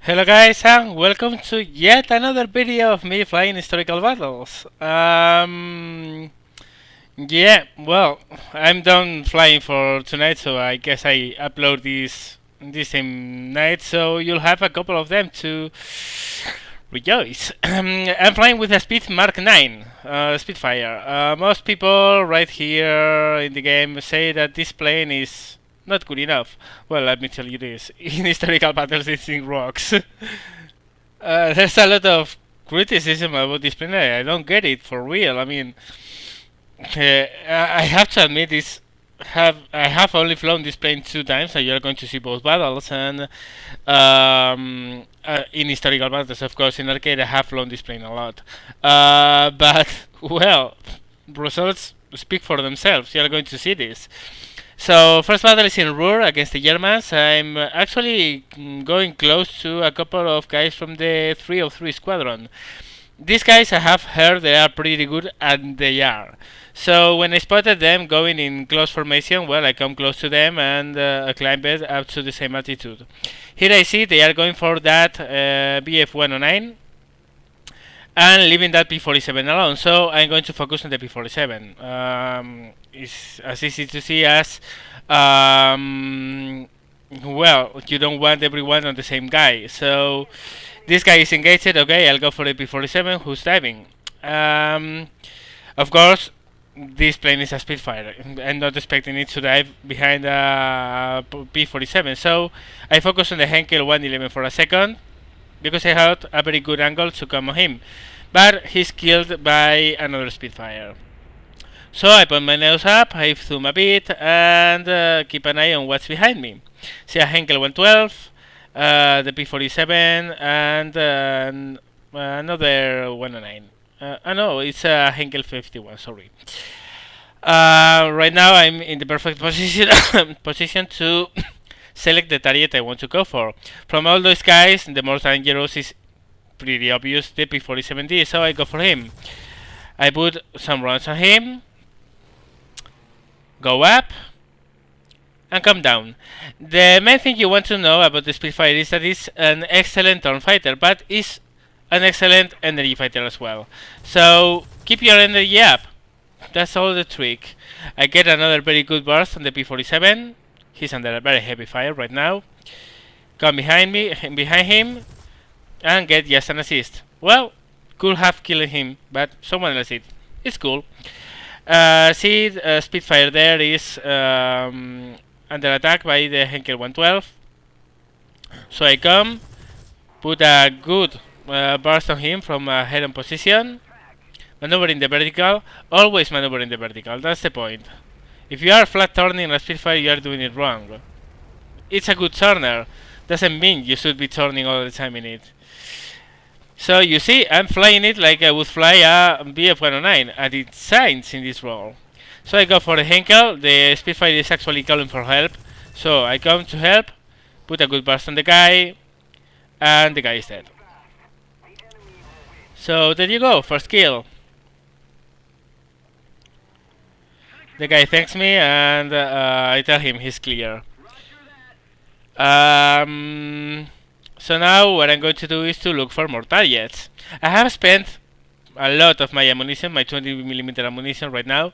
Hello guys and welcome to yet another video of me flying historical battles. Yeah, well, I'm done flying for tonight, so I guess I upload this same night, so you'll have a couple of them to rejoice. I'm flying with a Mark 9 Spitfire. Most people right here in the game say that this plane is not good enough. Well, let me tell you this: in historical battles, this thing rocks. There's a lot of criticism about this plane. I don't get it for real. I mean, I have to admit this. I have only flown this plane 2 times, and you're going to see both battles. And in historical battles, of course, in arcade, I have flown this plane a lot. But well, results speak for themselves. You're going to see this. So first battle is in Ruhr against the Germans. I'm actually going close to a couple of guys from the 303 squadron. These guys, I have heard they are pretty good, and they are. So when I spotted them going in close formation, well, I come close to them and climb it up to the same altitude. Here I see they are going for that Bf-109 and leaving that P-47 alone. So I'm going to focus on the P-47. It's as easy to see as well, you don't want everyone on the same guy. So this guy is engaged. Okay, I'll go for the P-47 who's diving. Of course, this plane is a Spitfire. I'm not expecting it to dive behind a P-47. So I focus on the Henkel 111 for a second, because I had a very good angle to come on him. But he's killed by another Spitfire. So I put my nose up, I zoom a bit, and keep an eye on what's behind me. See a Henkel 112, the P-47, and another 109. No, it's a Henkel 51, sorry. Right now I'm in the perfect position to select the target I want to go for. From all those guys, the most dangerous is pretty obvious, the P-47D, so I go for him. I put some rounds on him, go up, and come down. The main thing you want to know about the Spitfire is that it's an excellent turn fighter, but it's an excellent energy fighter as well. So keep your energy up. That's all the trick. I get another very good burst on the P-47. He's under a very heavy fire right now. Come behind him, and get just an assist. Well, could have killed him, but someone else did. It's cool. See, Spitfire there is under attack by the Henkel 112. So I come, put a good burst on him from a head-on position. Maneuver in the vertical. Always maneuver in the vertical. That's the point. If you are flat turning a Spitfire, you are doing it wrong. It's a good turner. Doesn't mean you should be turning all the time in it. So you see, I'm flying it like I would fly a Bf-109, and it shines in this role. So I go for the Henkel. The Spitfire is actually calling for help. So I come to help, put a good burst on the guy, and the guy is dead. So there you go, first kill. The guy thanks me, and I tell him he's clear. So now what I'm going to do is to look for more targets. I have spent a lot of my ammunition, my 20mm ammunition right now,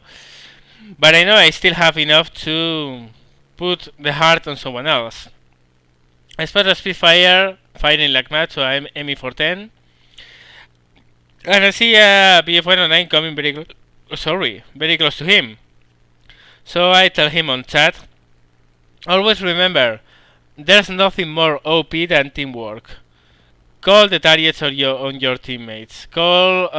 but I know I still have enough to put the heart on someone else. I spot a Spitfire firing like mad, so I'm ME410, and I see a Bf-109 coming very close to him. So I tell him on chat, always remember, there's nothing more OP than teamwork. Call the targets on your teammates. Call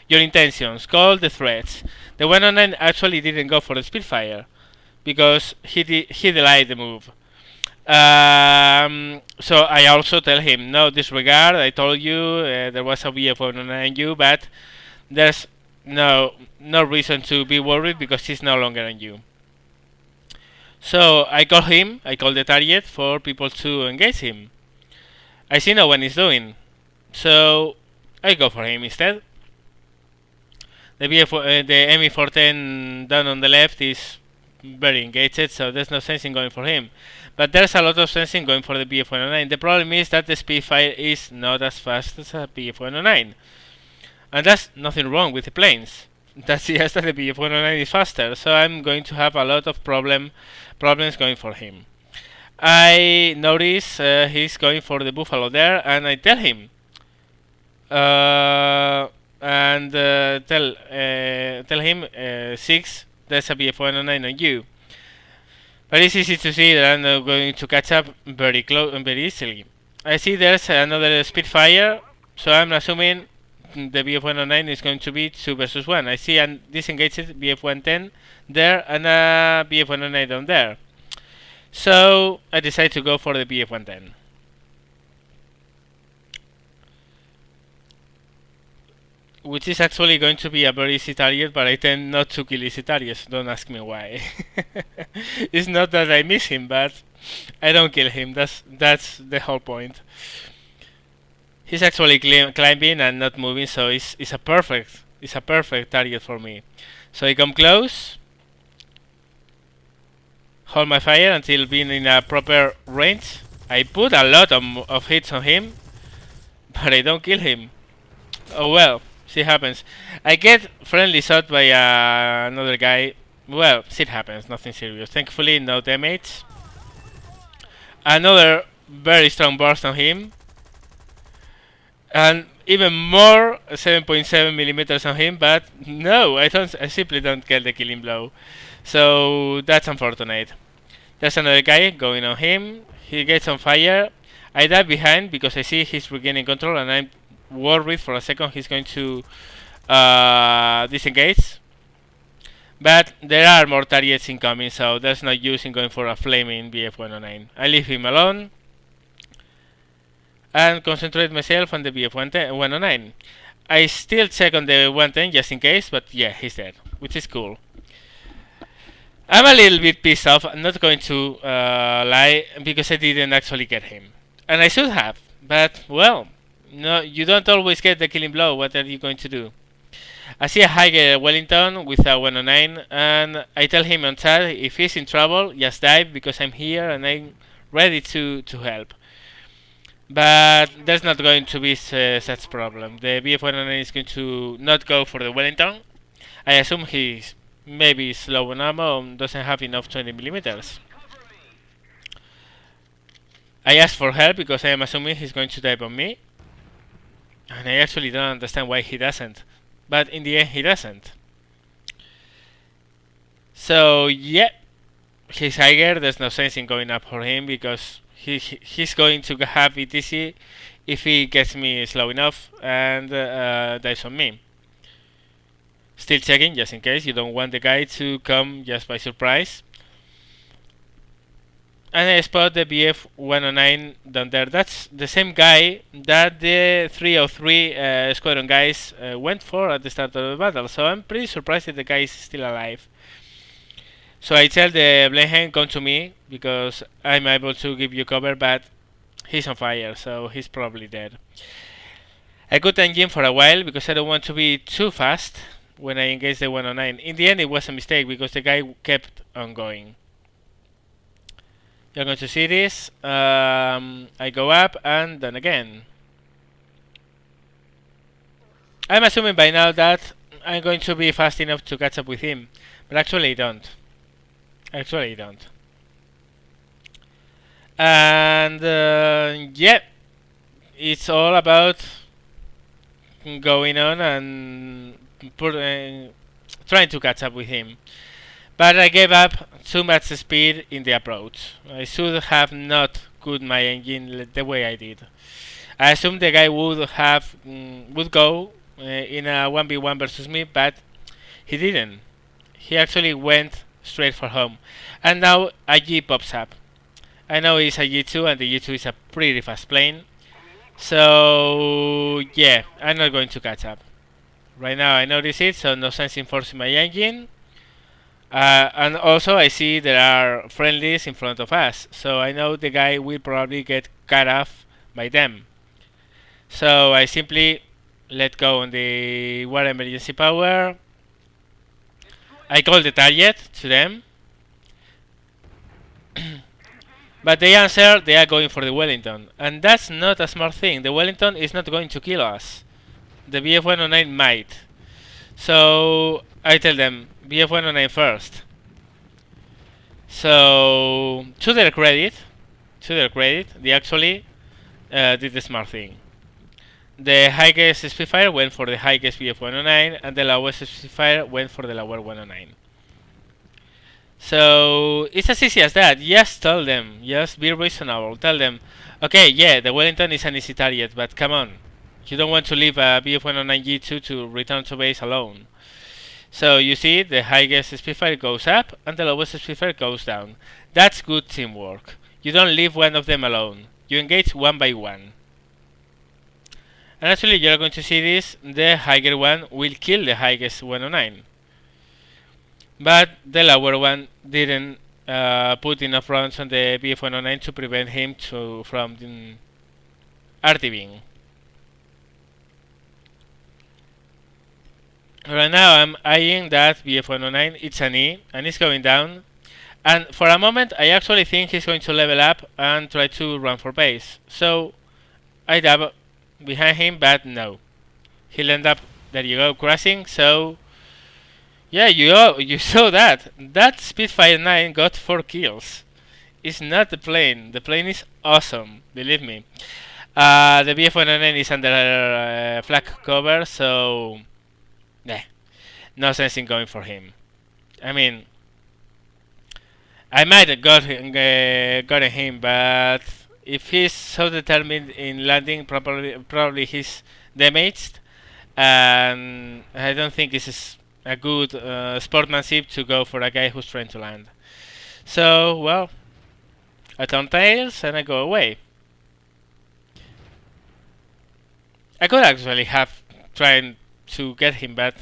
your intentions. Call the threats. The 109 actually didn't go for the Spitfire because he delayed the move. So I also tell him, no disregard. I told you there was a Bf-109 you, but there's no reason to be worried because he's no longer on you. So I call the target for people to engage him. I see no one is doing, so I go for him instead. The ME410 down on the left is very engaged, so there's no sense in going for him. But there's a lot of sense in going for the Bf-109. The problem is that the Spitfire is not as fast as a Bf-109. And that's nothing wrong with the planes. That's just that the Bf-109 is faster, so I'm going to have a lot of problems going for him. I notice he's going for the Buffalo there, and I tell him, tell him 6. There's a Bf-109 on you. But it's easy to see that I'm not going to catch up very close and very easily. I see there's another Spitfire, so I'm assuming the Bf-109 is going to be 2 versus 1. I see a disengaged Bf-110 there and a Bf-109 down there. So I decide to go for the Bf-110. Which is actually going to be a very easy target, but I tend not to kill easy targets, don't ask me why. It's not that I miss him, but I don't kill him, that's the whole point. He's actually climbing and not moving, so it's a perfect target for me. So I come close, hold my fire until being in a proper range. I put a lot of hits on him, but I don't kill him. Oh well. Shit happens. I get friendly shot by another guy. Well, shit happens, nothing serious. Thankfully, no damage. Another very strong burst on him. And even more 7.7 millimeters on him, but no, I simply don't get the killing blow. So that's unfortunate. There's another guy going on him. He gets on fire. I dive behind because I see he's regaining control, and I'm worried for a second he's going to disengage. But there are more targets incoming, so there's no use in going for a flaming Bf-109. I leave him alone and concentrate myself on the Bf-109. I still check on the 110 just in case, but yeah, he's dead, which is cool. I'm a little bit pissed off, I'm not going to lie, because I didn't actually get him. And I should have, but well, no, you don't always get the killing blow. What are you going to do? I see a Higer Wellington with a 109, and I tell him on chat if he's in trouble, just dive because I'm here and I'm ready to help. But there's not going to be such problem. The Bf-109 is going to not go for the Wellington. I assume he's maybe slow on ammo and doesn't have enough 20 millimeters. I ask for help because I am assuming he's going to dive on me. And I actually don't understand why he doesn't. But in the end, he doesn't. So, yeah. He's higher. There's no sense in going up for him because he's going to have it easy if he gets me slow enough and dives on me. Still checking, just in case. You don't want the guy to come just by surprise. And I spot the Bf-109 down there. That's the same guy that the 303 squadron guys went for at the start of the battle. So I'm pretty surprised that the guy is still alive. So I tell the Blenheim, come to me, because I'm able to give you cover, but he's on fire, so he's probably dead. I cut engine for a while, because I don't want to be too fast when I engage the 109. In the end, it was a mistake, because the guy kept on going. You're going to see this. I go up and then again. I'm assuming by now that I'm going to be fast enough to catch up with him, but actually I don't. And yeah, it's all about going on and trying to catch up with him. But I gave up too much speed in the approach. I should have not cut my engine the way I did. I assumed the guy would go in a 1v1 versus me, but he didn't. He actually went straight for home. And now a G pops up. I know it's a G2 and the G2 is a pretty fast plane. So yeah, I'm not going to catch up. Right now I notice it, so no sense in forcing my engine. And also I see there are friendlies in front of us, so I know the guy will probably get cut off by them. So I simply let go on the war emergency power. I call the target to them, But they answer they are going for the Wellington, and that's not a smart thing. The Wellington is not going to kill us. The BF-109 might. So I tell them BF-109 first. So to their credit, they actually did the smart thing. The highest Spitfire went for the highest BF-109, and the lowest Spitfire went for the lower 109. So it's as easy as that. Just tell them, just be reasonable. Tell them, okay, yeah, the Wellington is an easy target, but come on, you don't want to leave a BF-109G2 to return to base alone. So you see, the highest Spitfire goes up and the lowest Spitfire goes down. That's good teamwork. You don't leave one of them alone. You engage one by one. And actually, you're going to see this. The higher one will kill the highest 109. But the lower one didn't put enough rounds on the BF-109 to prevent him from RTBing. Right now I'm eyeing that BF-109, it's an E, and it's going down. And for a moment I actually think he's going to level up and try to run for base. So I dab behind him, but no. He'll end up, there you go, crashing. So yeah, you saw that. That Spitfire 9 got 4 kills. It's not the plane. The plane is awesome, believe me. The BF-109 is under flak cover, so nah, no sense in going for him. I mean, I might have gotten him, but if he's so determined in landing, probably he's damaged, and I don't think this is a good sportsmanship to go for a guy who's trying to land. So, well, I turn tails and I go away. I could actually have tried to get him, but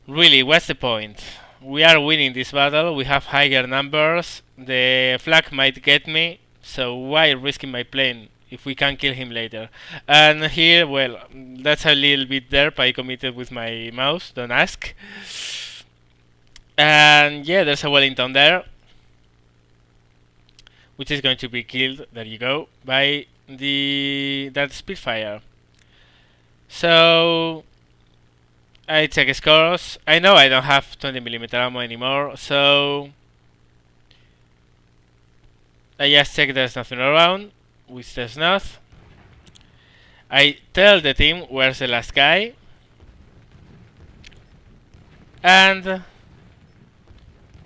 really, what's the point? We are winning this battle, we have higher numbers, the flag might get me, so why risking my plane if we can kill him later? And here, well, that's a little bit derp, I committed with my mouse, don't ask. And yeah, there's a Wellington there, which is going to be killed, there you go, by that Spitfire. So I check scores. I know I don't have 20mm ammo anymore, so I just check there's nothing around, which there's not. I tell the team where's the last guy, and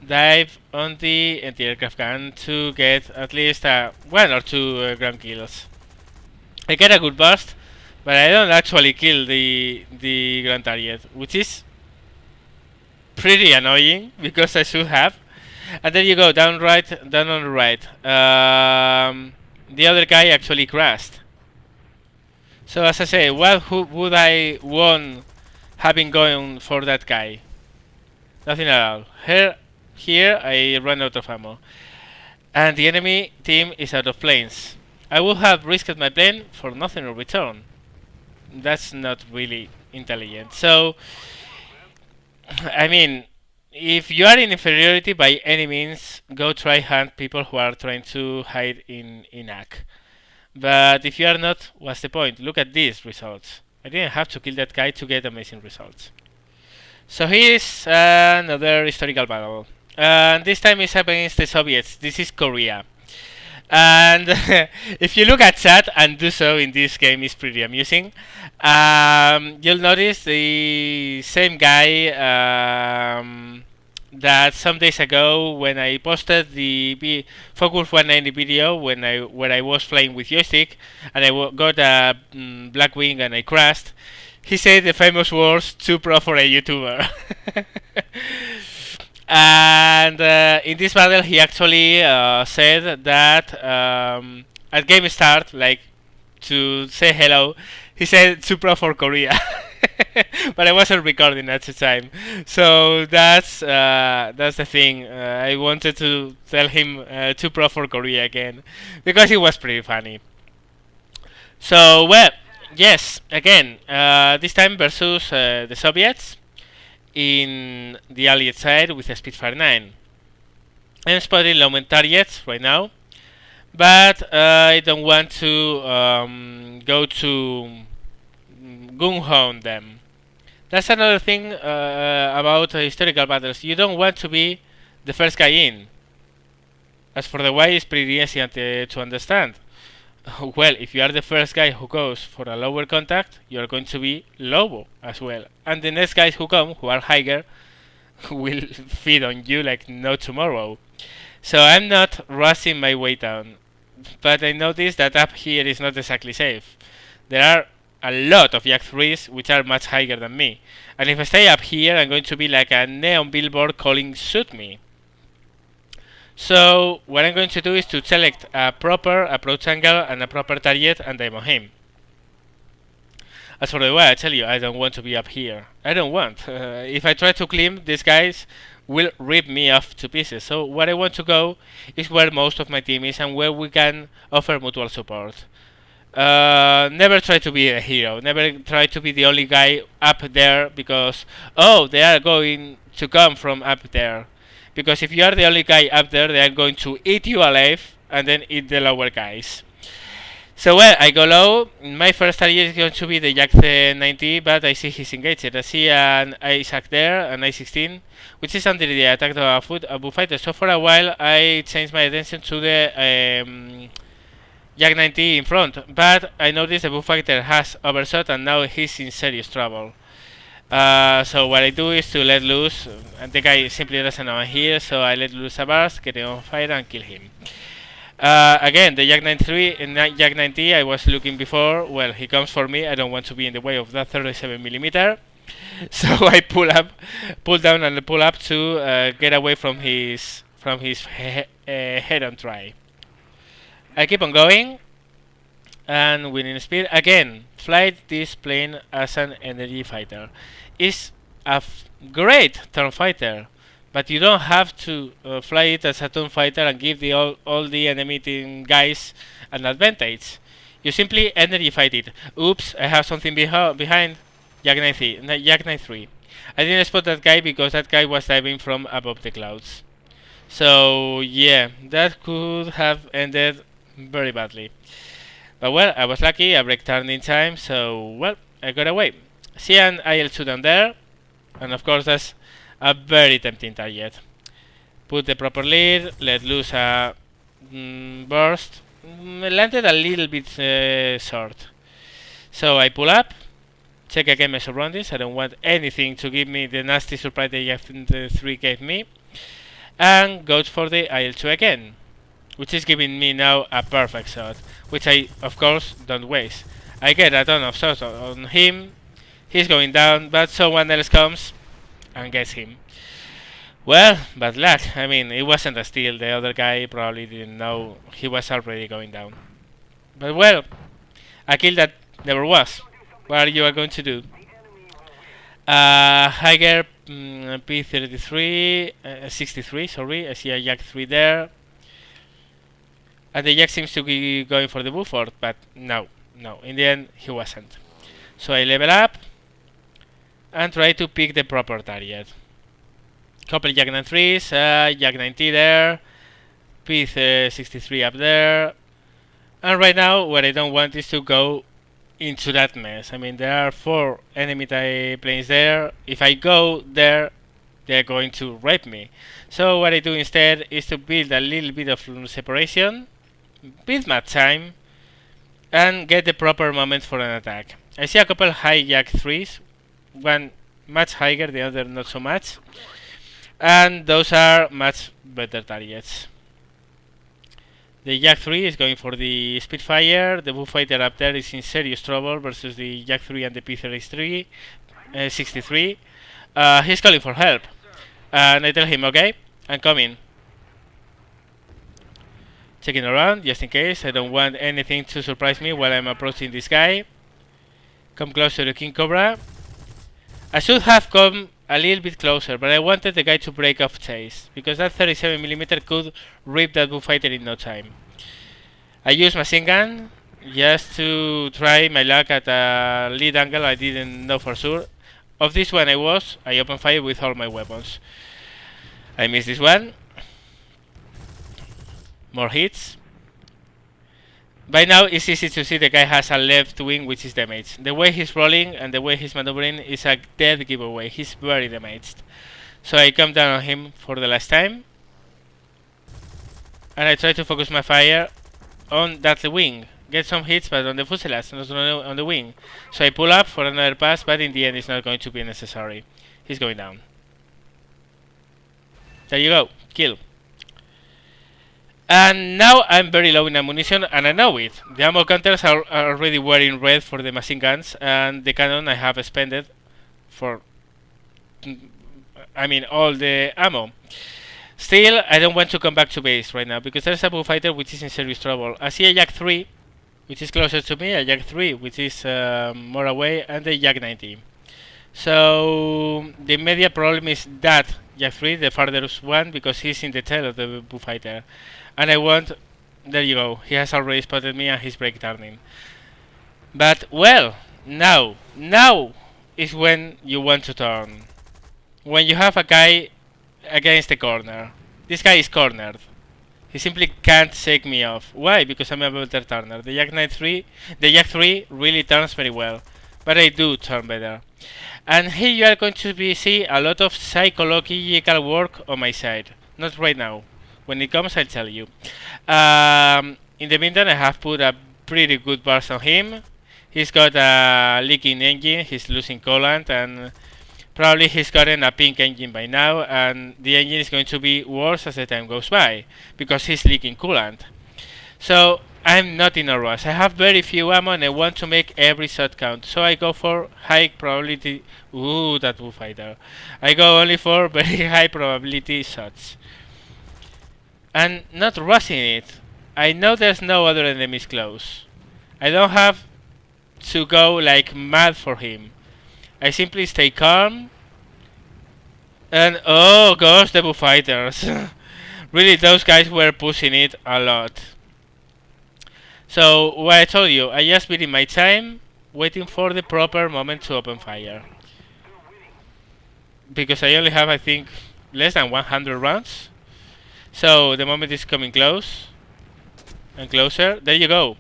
dive on the anti-aircraft gun to get at least 1 or 2 ground kills. I get a good burst, but I don't actually kill the ground target, which is pretty annoying because I should have. And then you go down on the right. The other guy actually crashed. So as I say, what would I want having gone for that guy? Nothing at all. Here I run out of ammo, and the enemy team is out of planes. I would have risked my plane for nothing in return. That's not really intelligent. So, I mean, if you are in inferiority by any means, go try hunt people who are trying to hide in AC. But if you are not, what's the point? Look at these results. I didn't have to kill that guy to get amazing results. So here's another historical battle. And this time it's against the Soviets. This is Korea. And if you look at chat and do so in this game, is pretty amusing. You'll notice the same guy that some days ago when I posted the Focus 190 video where I was playing with joystick and I got a black wing and I crashed. He said the famous words, "Too pro for a YouTuber." And in this battle he actually said that at game start, like to say hello, he said "Too pro for Korea." But I wasn't recording at the time, so that's the thing. I wanted to tell him "Too pro for Korea" again because it was pretty funny. So well, yes, again, this time versus the Soviets in the Allied side with a Spitfire 9. I'm spotting low-end targets right now, but I don't want to go to gung-ho on them. That's another thing about historical battles. You don't want to be the first guy in. As for the why, it's pretty easy to understand. Well, if you are the first guy who goes for a lower contact, you are going to be low as well. And the next guys who come, who are higher, will feed on you like no tomorrow. So I'm not rushing my way down. But I noticed that up here is not exactly safe. There are a lot of Yak 3s which are much higher than me. And if I stay up here, I'm going to be like a neon billboard calling shoot me. So what I'm going to do is to select a proper approach angle and a proper target and aim on him. As for the way, I tell you, I don't want to be up here. I don't want. If I try to climb, these guys will rip me off to pieces. So what I want to go is where most of my team is and where we can offer mutual support. Never try to be a hero. Never try to be the only guy up there because, oh, they are going to come from up there. Because if you are the only guy up there, they are going to eat you alive and then eat the lower guys. So well, I go low. My first target is going to be the Yak-90, but I see he's engaged. I see an Isaac there, an I-16, which is under the attack of a bullfighter. So for a while, I changed my attention to the Yak-90 in front, but I noticed the bullfighter has overshot and now he's in serious trouble. So what I do is to let loose, and the guy simply doesn't know I'm here, so I let loose a burst, get him on fire and kill him. Again, the Yak-90 I was looking before, well, he comes for me. I don't want to be in the way of that 37mm. So I pull down and pull up to get away from his head-on try. I keep on going and winning speed. Again, fly this plane as an energy fighter. It's a great turn fighter. But you don't have to fly it as a turn fighter and give all the enemy team guys an advantage. You simply energy fight it. Oops, I have something behind. Yak-93. I didn't spot that guy because that guy was diving from above the clouds. So yeah, that could have ended very badly. But well, I was lucky, I brake turned in time, so well, I got away. See an IL-2 down there, and of course that's a very tempting target. Put the proper lead, let loose a burst. Landed a little bit short. So I pull up, check again my surroundings. I don't want anything to give me the nasty surprise the F3 gave me. And go for the IL-2 again, which is giving me now a perfect shot, which I of course don't waste. I get a ton of shots on him, he's going down, but someone else comes and gets him. Well, bad luck. I mean, it wasn't a steal. The other guy probably didn't know he was already going down. But well, a kill that never was. What are you going to do? Higher P33, 63, sorry. I see a Yak 3 there. And the Yak seems to be going for the Buford, but no. In the end, he wasn't. So I level up and try to pick the proper target. Couple Yak-93s, Yak-90 there, P63 up there, and right now what I don't want is to go into that mess. I mean, there are 4 enemy planes there. If I go there, they're going to rape me. So what I do instead is to build a little bit of separation, build my time, and get the proper moment for an attack. I see a couple high Yak-3s, one much higher, the other not so much, and those are much better targets. The Yak-3 is going for the Spitfire, the bullfighter up there is in serious trouble versus the Yak-3 and the P-33, 63. He's calling for help, and I tell him, okay, I'm coming. Checking around, just in case, I don't want anything to surprise me while I'm approaching this guy. Come closer to King Cobra. I should have come a little bit closer, but I wanted the guy to break off chase, because that 37mm could rip that bullfighter in no time. I used machine gun just to try my luck at a lead angle I didn't know for sure. Of this one I opened fire with all my weapons. I missed this one. More hits. By now, it's easy to see the guy has a left wing which is damaged. The way he's rolling and the way he's maneuvering is a dead giveaway. He's very damaged. So I come down on him for the last time. And I try to focus my fire on that wing. Get some hits, but on the fuselage, not on the wing. So I pull up for another pass, but in the end it's not going to be necessary. He's going down. There you go. Kill. And now I'm very low in ammunition, and I know it. The ammo counters are already wearing red for the machine guns, and the cannon I have expended for, I mean, all the ammo. Still, I don't want to come back to base right now, because there's a bullfighter which is in serious trouble. I see a Yak-3, which is closer to me, a Yak-3, which is more away, and the Yak-90. So the immediate problem is that Yak-3, the farthest one, because he's in the tail of the bullfighter. And I want... There you go. He has already spotted me and he's brake turning. But, well, now is when you want to turn. When you have a guy against the corner. This guy is cornered. He simply can't shake me off. Why? Because I'm a better turner. The Yak-3 really turns very well. But I do turn better. And here you are going to see a lot of psychological work on my side. Not right now. When it comes, I'll tell you. In the meantime, I have put a pretty good burst on him. He's got a leaking engine, he's losing coolant, and probably he's gotten a pink engine by now, and the engine is going to be worse as the time goes by, because he's leaking coolant. So, I'm not in a rush. I have very few ammo and I want to make every shot count. So I go for high probability... Ooh, that bullfighter. I go only for very high probability shots. And not rushing it. I know there's no other enemies close. I don't have to go like mad for him. I simply stay calm. And oh gosh, the bullfighters. Really, those guys were pushing it a lot. So, what I told you, I just been in my time waiting for the proper moment to open fire. Because I only have, I think, less than 100 rounds. So the moment is coming close and closer. There you go.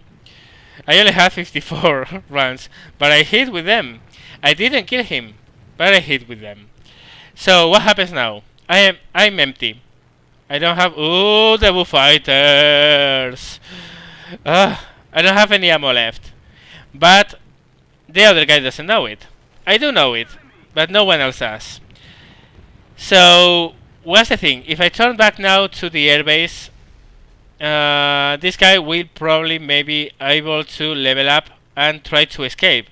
I only have 54 rounds, but I hit with them. I didn't kill him, but I hit with them. So what happens now? I'm empty. I don't have... Ooh, the bullfighters. I don't have any ammo left. But the other guy doesn't know it. I do know it, but no one else does. So what's the thing? If I turn back now to the airbase, this guy will probably maybe able to level up and try to escape,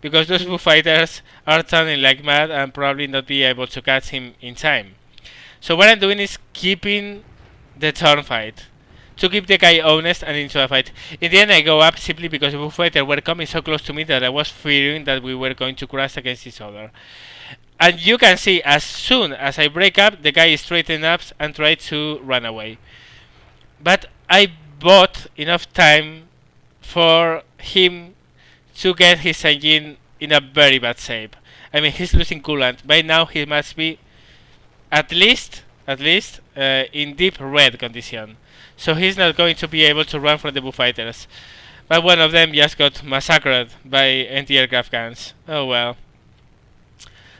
because those bullfighters are turning like mad and probably not be able to catch him in time. So what I'm doing is keeping the turn fight, to keep the guy honest and into a fight. In the end I go up simply because the bullfighters were coming so close to me that I was fearing that we were going to crash against each other. And you can see, as soon as I break up, the guy straightens up and tries to run away. But I bought enough time for him to get his engine in a very bad shape. I mean, he's losing coolant. By now he must be at least in deep red condition. So he's not going to be able to run from the bullfighters. But one of them just got massacred by anti-aircraft guns. Oh well.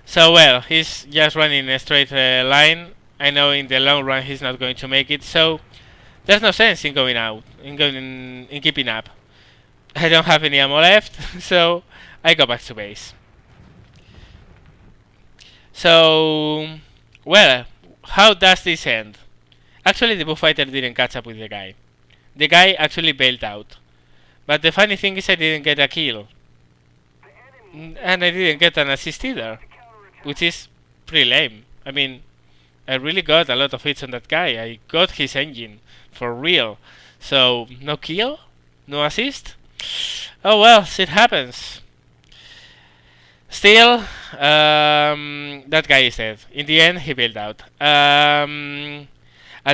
So well, he's just running a straight line. I know in the long run he's not going to make it, so there's no sense in going out, in keeping up. I don't have any ammo left, so I go back to base. So, well, how does this end? Actually, the bullfighter didn't catch up with the guy. The guy actually bailed out. But the funny thing is I didn't get a kill. And I didn't get an assist either, which is pretty lame. I mean, I really got a lot of hits on that guy. I got his engine, for real. So, no kill? No assist? Oh well, shit happens. Still, that guy is dead. In the end, he bailed out. And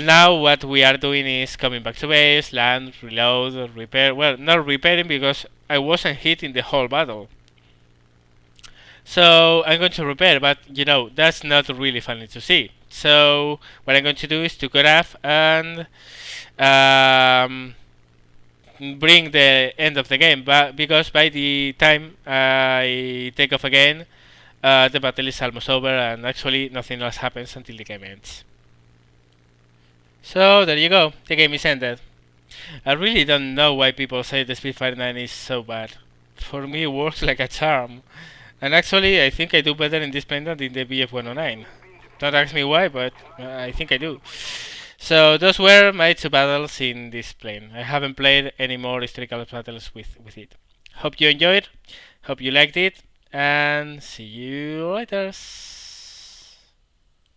now what we are doing is coming back to base, land, reload, repair. Well, not repairing because I wasn't hit in the whole battle. So I'm going to repair, but you know, that's not really funny to see. So what I'm going to do is to grab and bring the end of the game, but because by the time I take off again, the battle is almost over, and actually nothing else happens until the game ends. So there you go, the game is ended. I really don't know why people say the Spitfire 9 is so bad. For me, it works like a charm. And actually, I think I do better in this plane than in the BF-109. Don't ask me why, but I think I do. So those were my 2 battles in this plane. I haven't played any more historical battles with it. Hope you enjoyed, hope you liked it, and see you later.